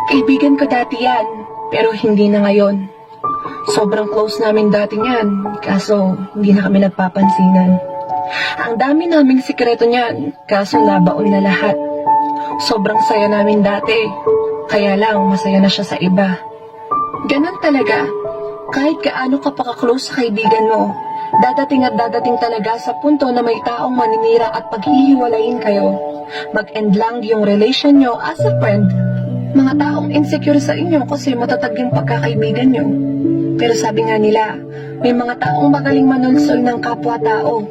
Kaibigan ko dati yan, pero hindi na ngayon. Sobrang close namin dati niyan, kaso hindi na kami nagpapansinan. Ang dami naming sikreto niyan, kaso nabaon na lahat. Sobrang saya namin dati, kaya lang masaya na siya sa iba. Ganon talaga, kahit gaano ka pa ka-close sa kaibigan mo, dadating at dadating talaga sa punto na may taong maninira at paghihiwalayin kayo. Mag-end lang yung relation nyo as a friend. Mga taong insecure sa inyo kasi matatag yung pagkakaibigan nyo. Pero sabi nga nila, may mga taong magaling manulsol ng kapwa-tao.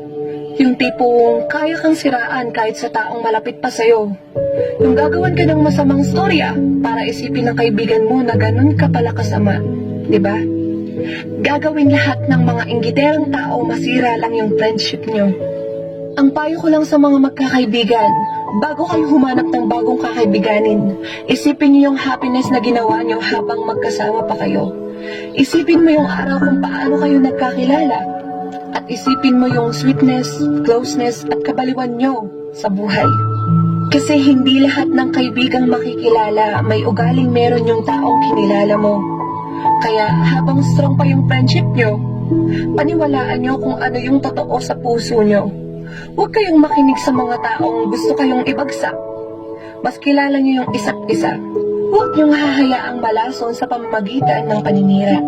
Yung tipong kaya kang siraan kahit sa taong malapit pa sa'yo. Yung gagawan ka ng masamang storya para isipin ng kaibigan mo na ganun ka pala kasama. Diba? Gagawin lahat ng mga inggiterang tao masira lang yung friendship nyo. Ang payo ko lang sa mga magkakaibigan, bago kayo humanap ng bagong kakaibiganin, isipin niyo yung happiness na ginawa niyo habang magkasama pa kayo. Isipin mo yung araw kung paano kayo nagkakilala. At isipin mo yung sweetness, closeness at kabaliwan niyo sa buhay. Kasi hindi lahat ng kaibigang makikilala may ugaling meron yung taong kinilala mo. Kaya habang strong pa yung friendship niyo, paniwalaan niyo kung ano yung totoo sa puso niyo. Huwag kayong makinig sa mga taong gusto kayong ibagsak. Mas kilala niyo yung isa't isa. Huwag niyong hahayaang malason sa pamamagitan ng paninira.